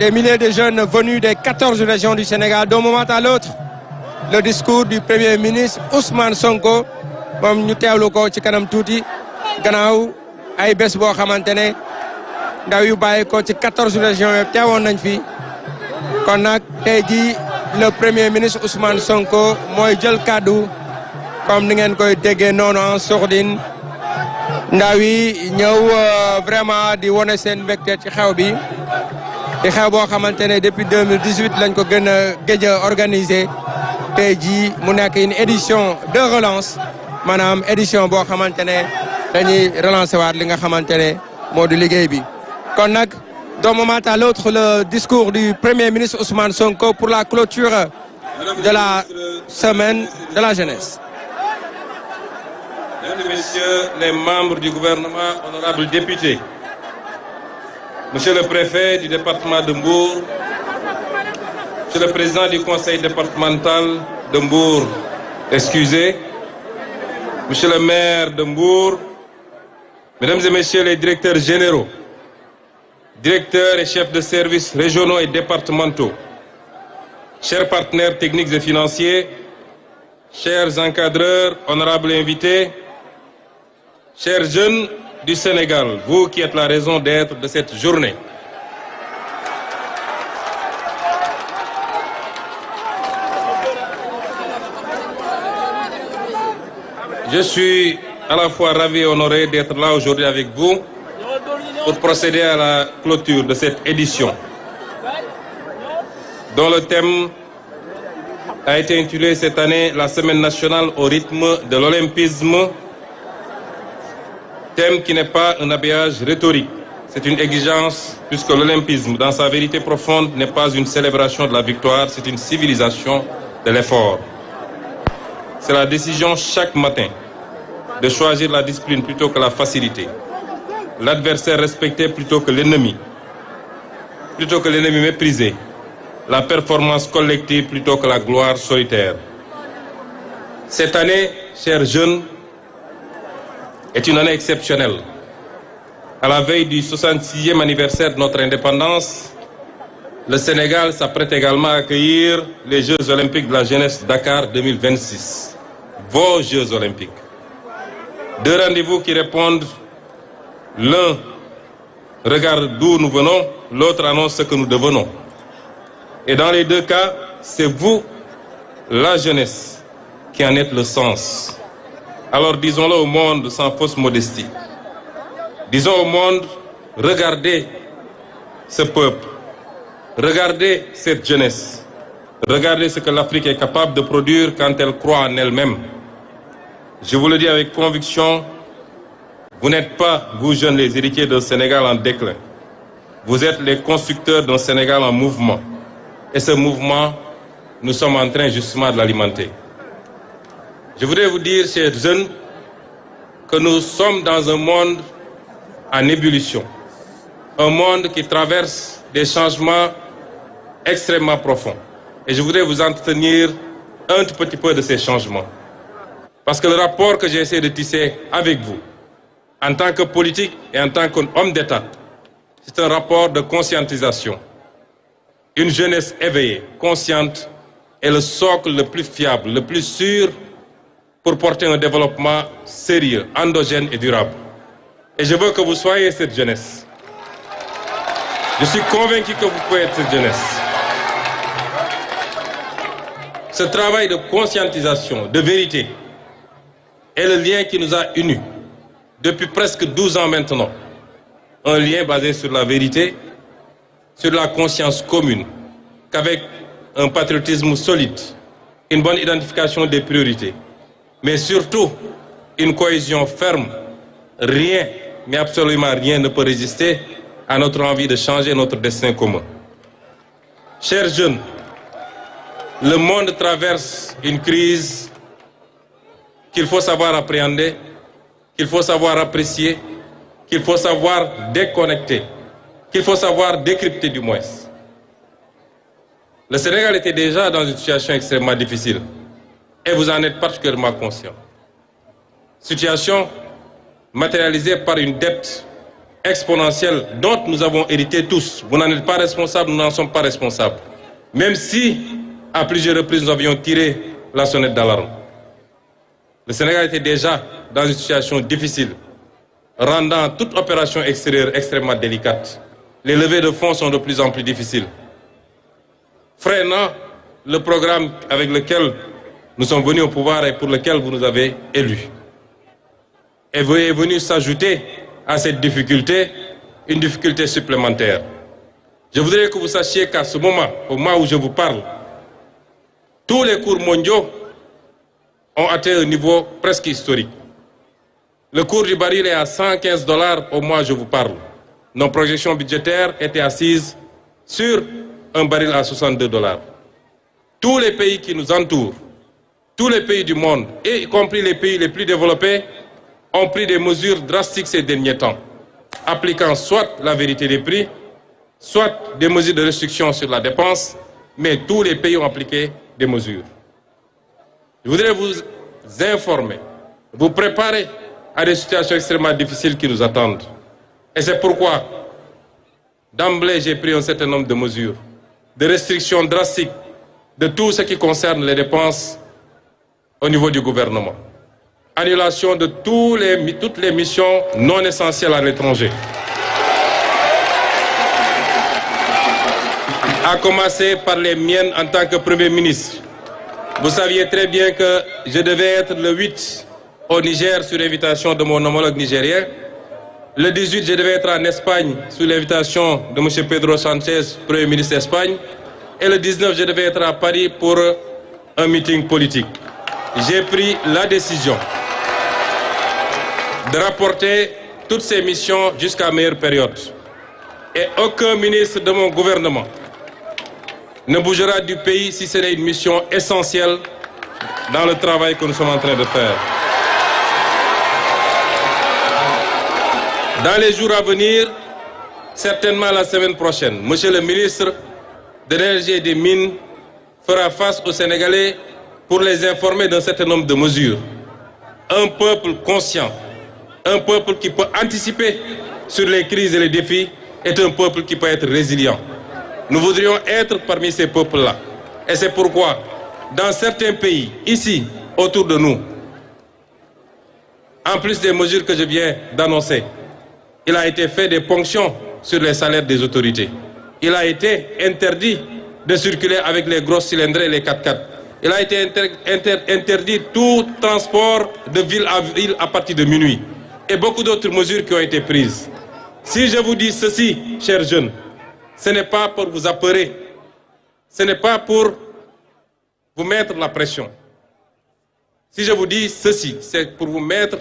des milliers de jeunes venus des 14 régions du Sénégal. D'un moment à l'autre, le discours du Premier ministre Ousmane Sonko moom ñu teewlu ko ci kanam tuuti gannaaw ay bés boo xamante ne ndaw yu bàyyi ko ci 14 régions yëpp teewoon nañ fi kon nag tey jii le Premier ministre Ousmane Sonko mooy jël kàddu comme ni ngeen koy déggee noonu en sourdine ndaw yi ñëw vraiment di wone seen mbégte ci xew bi di xew boo xamante ne depuis 2018 lañ ko gën a gëj a organisé tey jii mu nekk une édition de relance maanaam édition boo xamante ne dañuy relancer waat li nga xamante ne moo di liggéey bi. kon nag d'un moment à l'autre le discours du Premier ministre Ousmane Sonko pour la clôture de la semaine de la jeunesse. Mesdames et messieurs les membres du gouvernement, honorables députés, monsieur le préfet du département de Mbour, monsieur le président du conseil départemental de Mbour, excusez, monsieur le maire de Mbour, mesdames et messieurs les directeurs généraux, directeurs et chefs de services régionaux et départementaux, chers partenaires techniques et financiers, chers encadreurs, honorables invités, chers jeunes du Sénégal, vous qui êtes la raison d'être de cette journée. Je suis à la fois ravi et honoré d'être là aujourd'hui avec vous pour procéder à la clôture de cette édition, dont le thème a été intitulé cette année la Semaine nationale au rythme de l'olympisme, thème qui n'est pas un habillage rhétorique, c'est une exigence puisque l'olympisme, dans sa vérité profonde, n'est pas une célébration de la victoire, c'est une civilisation de l'effort. C'est la décision chaque matin de choisir la discipline plutôt que la facilité, l'adversaire respecté plutôt que l'ennemi méprisé, la performance collective plutôt que la gloire solitaire. Cette année, chers jeunes, est une année exceptionnelle. À la veille du 66e anniversaire de notre indépendance, le Sénégal s'apprête également à accueillir les Jeux olympiques de la jeunesse Dakar 2026. Vos Jeux olympiques. Deux rendez-vous qui répondent, l'un regarde d'où nous venons, l'autre annonce ce que nous devenons. Et dans les deux cas, c'est vous, la jeunesse, qui en êtes le sens. Alors disons-le au monde sans fausse modestie. Disons au monde, regardez ce peuple, regardez cette jeunesse, regardez ce que l'Afrique est capable de produire quand elle croit en elle-même. Je vous le dis avec conviction, vous n'êtes pas, vous jeunes, les héritiers d'un Sénégal en déclin. Vous êtes les constructeurs d'un Sénégal en mouvement. Et ce mouvement, nous sommes en train justement de l'alimenter. Je voudrais vous dire, chers jeunes, que nous sommes dans un monde en ébullition. Un monde qui traverse des changements extrêmement profonds. Et je voudrais vous entretenir un tout petit peu de ces changements. Parce que le rapport que j'ai essayé de tisser avec vous, en tant que politique et en tant qu'homme d'État, c'est un rapport de conscientisation. Une jeunesse éveillée, consciente, est le socle le plus fiable, le plus sûr pour porter un développement sérieux, endogène et durable. Et je veux que vous soyez cette jeunesse. Je suis convaincu que vous pouvez être cette jeunesse. Ce travail de conscientisation, de vérité, est le lien qui nous a unis depuis presque 12 ans maintenant. Un lien basé sur la vérité, sur la conscience commune, qu'avec un patriotisme solide, une bonne identification des priorités, mais surtout une cohésion ferme. Rien, mais absolument rien ne peut résister à notre envie de changer notre destin commun. Chers jeunes, le monde traverse une crise qu'il faut savoir appréhender, qu'il faut savoir apprécier, qu'il faut savoir déconnecter, qu'il faut savoir décrypter du moins. Le Sénégal était déjà dans une situation extrêmement difficile et vous en êtes particulièrement conscient. Situation matérialisée par une dette exponentielle dont nous avons hérité tous. Vous n'en êtes pas responsables, nous n'en sommes pas responsables. Même si, à plusieurs reprises, nous avions tiré la sonnette d'alarme. Le Sénégal était déjà dans une situation difficile, rendant toute opération extérieure extrêmement délicate. Les levées de fonds sont de plus en plus difficiles, freinant le programme avec lequel nous sommes venus au pouvoir et pour lequel vous nous avez élus. Et vous est venu s'ajouter à cette difficulté une difficulté supplémentaire. Je voudrais que vous sachiez qu'à ce moment, au moment où je vous parle, tous les cours mondiaux ont atteint un niveau presque historique. Le cours du baril est à 115 $ au mois où je vous parle. Nos projections budgétaires étaient assises sur un baril à 62 $. Tous les pays qui nous entourent, tous les pays du monde, y compris les pays les plus développés, ont pris des mesures drastiques ces derniers temps, appliquant soit la vérité des prix, soit des mesures de restriction sur la dépense, mais tous les pays ont appliqué des mesures. Je voudrais vous informer, vous préparer à des situations extrêmement difficiles qui nous attendent. Et c'est pourquoi, d'emblée, j'ai pris un certain nombre de mesures, de restrictions drastiques de tout ce qui concerne les dépenses au niveau du gouvernement. Annulation de toutes les missions non essentielles à l'étranger. À commencer par les miennes en tant que Premier ministre. Vous saviez très bien que je devais être le 8 au Niger sur l'invitation de mon homologue nigérien. Le 18, je devais être en Espagne sous l'invitation de M. Pedro Sanchez, Premier ministre d'Espagne. Et le 19, je devais être à Paris pour un meeting politique. J'ai pris la décision de rapporter toutes ces missions jusqu'à meilleure période. Et aucun ministre de mon gouvernement ne bougera du pays si ce n'est une mission essentielle dans le travail que nous sommes en train de faire. Dans les jours à venir, certainement la semaine prochaine, Monsieur le ministre de l'Énergie et des Mines fera face aux Sénégalais pour les informer d'un certain nombre de mesures. Un peuple conscient, un peuple qui peut anticiper sur les crises et les défis est un peuple qui peut être résilient. Nous voudrions être parmi ces peuples-là. Et c'est pourquoi, dans certains pays, ici, autour de nous, en plus des mesures que je viens d'annoncer, il a été fait des ponctions sur les salaires des autorités. Il a été interdit de circuler avec les grosses cylindrées et les 4x4. Il a été interdit tout transport de ville à ville à partir de minuit. Et beaucoup d'autres mesures qui ont été prises. Si je vous dis ceci, chers jeunes, ce n'est pas pour vous apeurer, ce n'est pas pour vous mettre la pression. Si je vous dis ceci, c'est pour vous mettre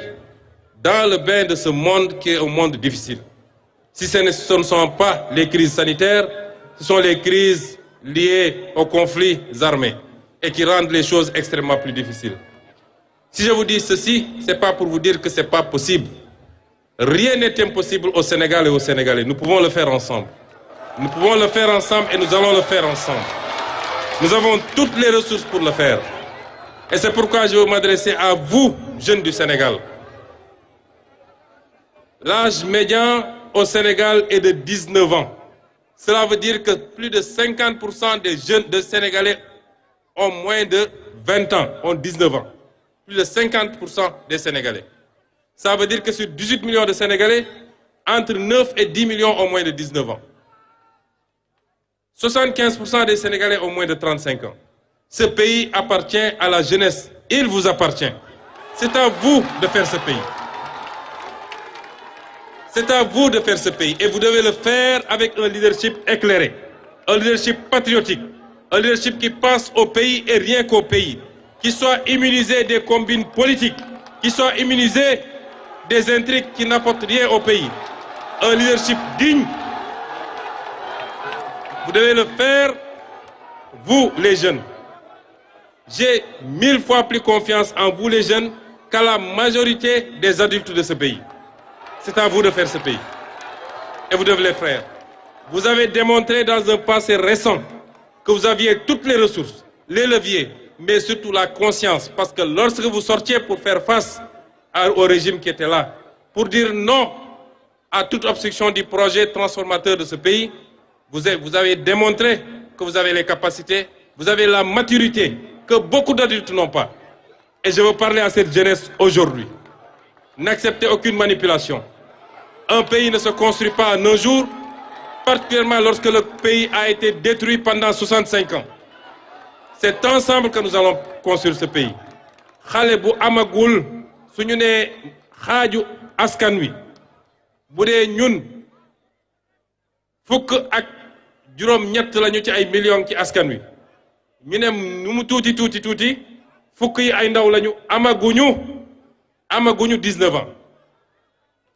dans le bain de ce monde qui est un monde difficile. Si ce ne sont pas les crises sanitaires, ce sont les crises liées aux conflits armés et qui rendent les choses extrêmement plus difficiles. Si je vous dis ceci, ce n'est pas pour vous dire que ce n'est pas possible. Rien n'est impossible au Sénégal et aux Sénégalais. Nous pouvons le faire ensemble. Nous pouvons le faire ensemble et nous allons le faire ensemble. Nous avons toutes les ressources pour le faire. Et c'est pourquoi je veux m'adresser à vous, jeunes du Sénégal. L'âge médian au Sénégal est de 19 ans. Cela veut dire que plus de 50% des jeunes de Sénégalais ont moins de 20 ans, ont 19 ans. Plus de 50% des Sénégalais. Ça veut dire que sur 18 millions de Sénégalais, entre 9 et 10 millions ont moins de 19 ans. 75% des Sénégalais ont moins de 35 ans. Ce pays appartient à la jeunesse. Il vous appartient. C'est à vous de faire ce pays. C'est à vous de faire ce pays. Et vous devez le faire avec un leadership éclairé. Un leadership patriotique. Un leadership qui pense au pays et rien qu'au pays. Qui soit immunisé des combines politiques. Qui soit immunisé des intrigues qui n'apportent rien au pays. Un leadership digne. Vous devez le faire, vous les jeunes. J'ai 1000 fois plus confiance en vous les jeunes qu'à la majorité des adultes de ce pays. C'est à vous de faire ce pays. Et vous devez le faire. Vous avez démontré dans un passé récent que vous aviez toutes les ressources, les leviers, mais surtout la conscience. Parce que lorsque vous sortiez pour faire face au régime qui était là, pour dire non à toute obstruction du projet transformateur de ce pays. Vous avez démontré que vous avez les capacités, vous avez la maturité que beaucoup d'adultes n'ont pas. Et je veux parler à cette jeunesse aujourd'hui. N'acceptez aucune manipulation. Un pays ne se construit pas en un jour, particulièrement lorsque le pays a été détruit pendant 65 ans. C'est ensemble que nous allons construire ce pays. xale bu amagul suñu nee xaaju askan wi bu dee ñun fukk ak juróom-ñett lañu ci ay millions ci askan wi ñu ne nu mu tuuti fukk yi ay ndaw lañu amaguñu 19 ans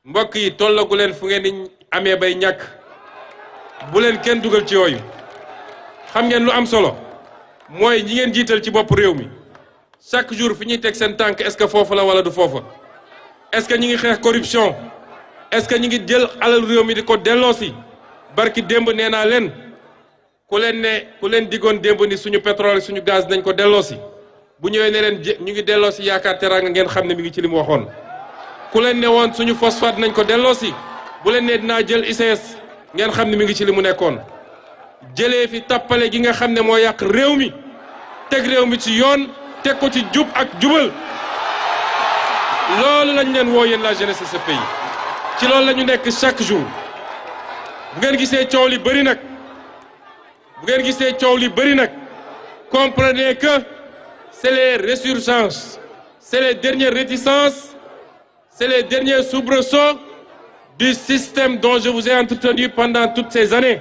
mbokk yi tollagu leen fu ngeen di amee bay ñàkk bu leen kenn dugal ci yooyu xam ngeen lu am solo mooy ñi ngeen jiital ci bopp réew mi chaque jour fi ñuy teg seen tànk est-ce que foofu la wala du foofa est-ce que ñi ngi xeex corruption est-ce que ñi ngi jël alal réew mi di ko delloosi barki démb nee naa leen ku leen diggoon démb ni suñu pétrole suñu gaz nañ ko delloosi bu ñëwee ne leen ñu ngi delloosi yaakaar teraanga ngeen xam ne mi ngi ci li mu waxoon ku leen ne woon suñu phosphate nañ ko delloosi bu leen ne dinaa jël ICS ngeen xam ne mi ngi ci li mu nekkoon jëlee fi tappale gi nga xam ne moo yàq réew mi teg réew mi ci yoon teg ko ci jub ak jubal loolu lañ leen woo yéen la jeunesse de ce pays ci loolu la ñu nekk chaque jour bu ngeen gisee coow li bëri nag comprenez que c'est les résurgences c'est les dernières réticences c'est les derniers soubresauts du système dont je vous ai entretenu pendant toutes ces années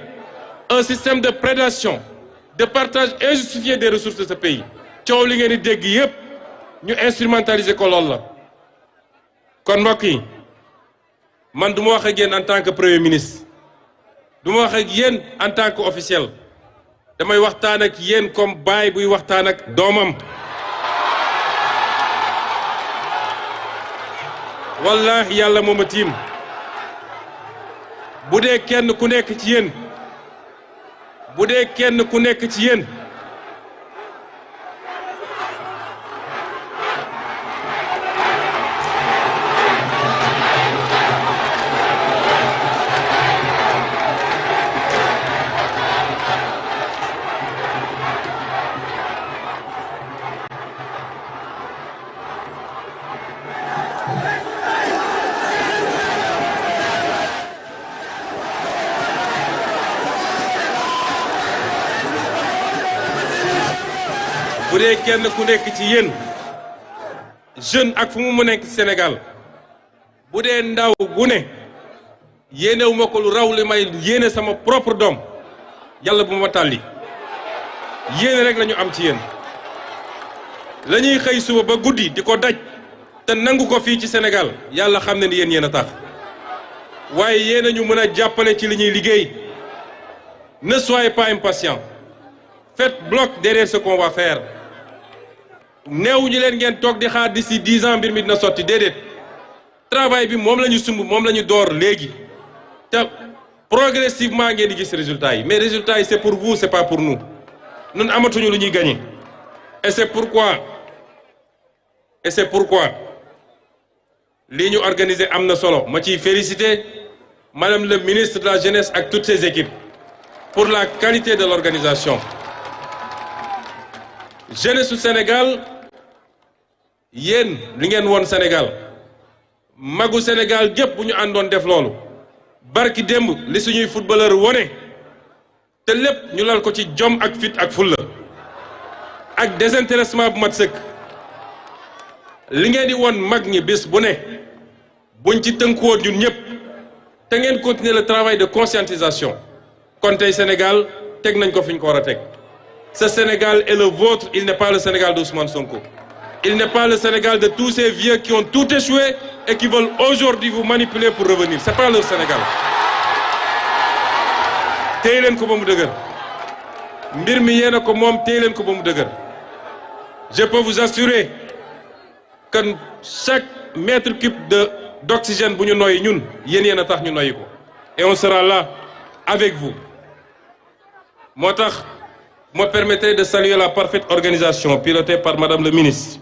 un système de prédation de partage injustifié des ressources de ce pays coow li ngeen di dégg yépp ñu instrumentaliser ko lool la kon mbokk yi man du ma wax ak yéen en tant que premier ministre du ma wax ak yéen en tant que officiel damay waxtaan ak yéen comme baay buy waxtaan ak doomam wallahi yàlla moo ma tiim bu dee kenn ku nekk ci yéen kenn ku nekk ci yéen jeune ak fu mu nekk Sénégal bu dee ndaw gu ne yéenewu ma ko lu raw li may yéene sama propre doom yàlla bu ma tàlli yéene rek la ñu am ci yéen la ñuy xëy suba ba guddi di ko daj te nangu ko fii ci Sénégal yàlla xam ne ni yéen a tax waaye yéen a ñu mën a jàppale ci li ñuy liggéey ne soyez pas impatient faites bloc derrière ce qu'on va faire néew ñu leen ngeen toog di xaar d'ici 10 ans mbir mi dina sotti déedéet travail bi moom la ñu sumb moom la ñu door léegi te progressivement ngeen di gis résultats yi mais résultats yi c'est pour vous c'est pas pour nous ñun amatuñu lu ñuy gagner et c'est pourquoi lii ñu organiser am na solo ma ciy féliciter madame le ministre de la jeunesse ak toutes ses équipes pour la qualité de l'organisation jeunesse su Sénégal yéen li ngeen woon Sénégal magu Sénégal gépp bu ñu àndoon def loolu barki démb li suñuy footballeur wone te lépp ñu lal ko ci jom ak fit ak fulla ak désintéressement bu mat sëkk li ngeen di woon mag ñi bés bu ne buñ ci tënkuwoon ñun ñëpp te ngeen continuer le travail de conscientisation kon tey Sénégal teg nañ ko fi ñu ko war a teg ce Sénégal est le vôtre il n'est pas le Sénégal d'Ousmane Sonko il n'est pas le Sénégal de tous ces vieux qui ont tout échoué et qui veulent aujourd'hui vous manipuler pour revenir c'est pas leur Sénégal téye leen ko ba mu dëgër mbir mi yéen a ko moom téye leen ko ba mu dëgër je peux vous assurer que chaque mètre cube d'oxygène bu ñu noyyi ñun yéen a tax ñu noyyi ko et on sera là avec vous moo tax me permettez de saluer la parfaite organisation pilotée par Madame le ministre.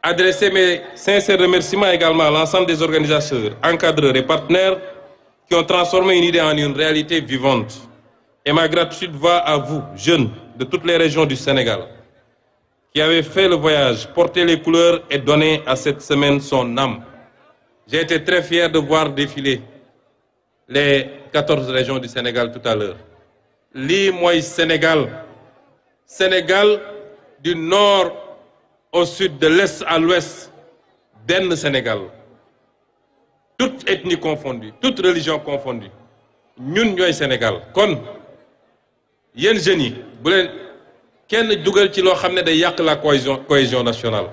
Adresser mes sincères remerciements également à l'ensemble des organisateurs, encadreurs et partenaires qui ont transformé une idée en une réalité vivante. Et ma gratitude va à vous, jeunes de toutes les régions du Sénégal, qui avez fait le voyage, porté les couleurs et donné à cette semaine son âme. J'ai été très fier de voir défiler les 14 régions du Sénégal tout à l'heure. Lii mooy Sénégal. Sénégal du nord au sud, de l'est à l'ouest, benn Sénégal. Toute ethnie confondue, toute religion confondue. ñun ñooy Sénégal. Kon yéen jeunes yi bu leen kenn dugal ci loo xam ne day yàq la cohésion nationale.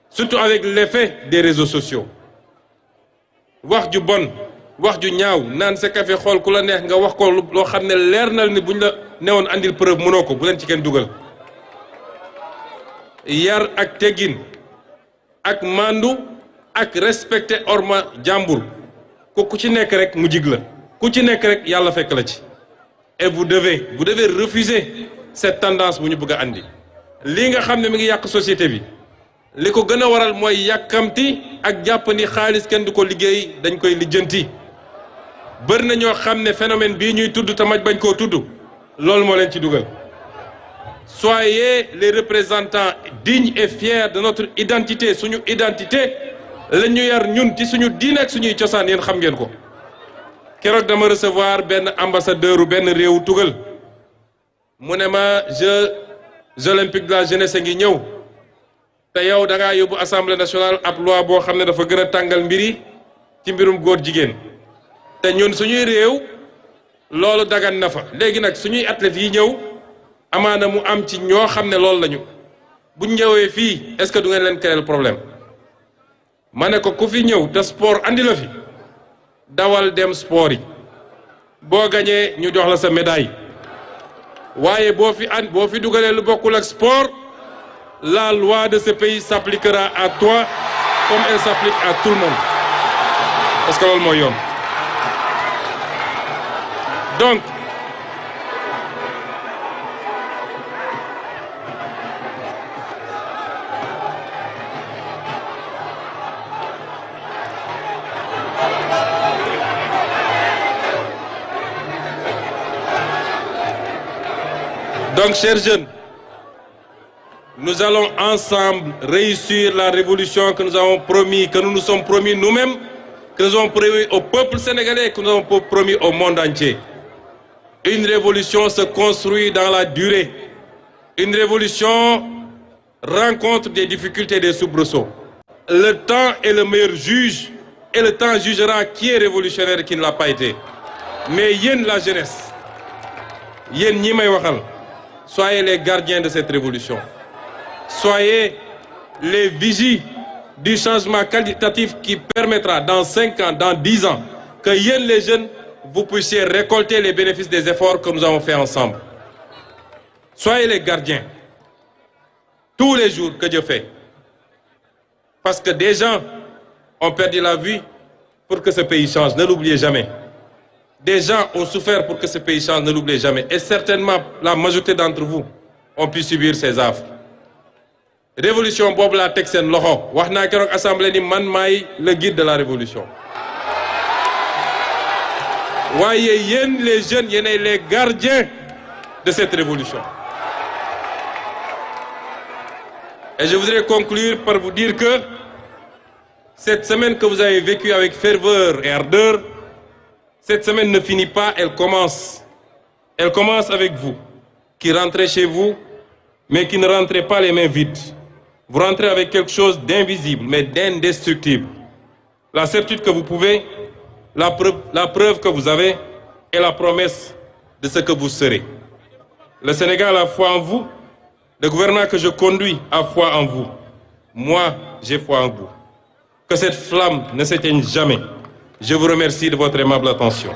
Surtout avec l'effet des réseaux sociaux. Wax ju bon, wax ju ñaaw, naan sa café xool ku la neex nga wax ko loo xam ne leer na ni buñ la newoon andil preuve mënoo ko bu leen ci kenn dugal. Yar ak teggin ak mandu ak respecter orma jàmbur ku ci nekk rek mu jig la ku ci nekk rek yàlla fekk la ci. Et vous devez refuser cette tendance bu ñu bëgg a andi. Lii nga xam ne mi ngi yàq société bi li ko gën a waral mooy yàkkamti ak jàpp ni xaalis kenn du ko liggéey dañ koy lijjanti. Bëri na ñoo xam ne phénomène bii ñuy tudd tamaj bañ koo tudd loolu moo leen ci dugal. Soyez les représentants dignes et fiers de notre identité. Suñu identité la ñu yar ñun ci suñu diine ak suñuy cosaan yéen xam ngeen ko. Keroog dama recevoir benn ambassadeur u benn réew tugal mu ne ma Jeux olympiques de la jeunesse ngi ñëw te yow da ngaa yóbbu assemblée nationale ab loi boo xam ne dafa gën a tàngal mbiri ci mbirum góor jigéen te ñun suñuy réew loolu dagan na fa. Léegi nag suñuy athlètes yi ñëw amaana mu am ci ñoo xam ne loolu lañu buñ ñëwee fii est-ce que du ngeen leen créer problème. Ma ne ko ku fi ñëw te sport andi la fi dawal dem sport yi boo gañee ñu jox la sa médaille waaye boo fi dugalee lu bokkul ak sport la loi de ce pays s'appliquera à toi comme elle s'applique à tout le monde parce que loolu mooy yoon. Donc, chers jeunes, nous allons ensemble réussir la révolution que nous avons promis, que nous nous sommes promis nous-mêmes, que nous avons promis au peuple sénégalais, que nous avons promis au monde entier. Une révolution se construit dans la durée. Une révolution rencontre des difficultés et des soubresauts. Le temps est le meilleur juge et le temps jugera qui est révolutionnaire et qui ne l'a pas été. Mais yéen la jeunesse, yéen ñi may waxal, soyez les gardiens de cette révolution. Soyez les vigies du changement qualitatif qui permettra dans 5 ans, dans 10 ans, que yéen les jeunes, vous puissiez récolter les bénéfices des efforts que nous avons faits ensemble. Soyez les gardiens. Tous les jours que Dieu fait. Parce que des gens ont perdu la vie pour que ce pays change. Ne l'oubliez jamais. Des gens ont souffert pour que ce pays change. Ne l'oubliez jamais. Et certainement, la majorité d'entre vous ont pu subir ces affres. Révolution boobu laa teg seen loxo wax naa keroog assemblée ni man maay le guide de la révolution. Waaye yéen les jeunes yéenay les gardiens de cette révolution. Et je voudrais conclure par vous dire que cette semaine que vous avez vécue avec ferveur et ardeur, cette semaine ne finit pas, elle commence. Elle commence avec vous, qui rentrez chez vous, mais qui ne rentrez pas les mains vides. Vous rentrez avec quelque chose d'invisible, mais d'indestructible. La certitude que vous pouvez, la preuve que vous avez, et la promesse de ce que vous serez. Le Sénégal a foi en vous. Le gouvernement que je conduis a foi en vous. Moi, j'ai foi en vous. Que cette flamme ne s'éteigne jamais. Je vous remercie de votre aimable attention.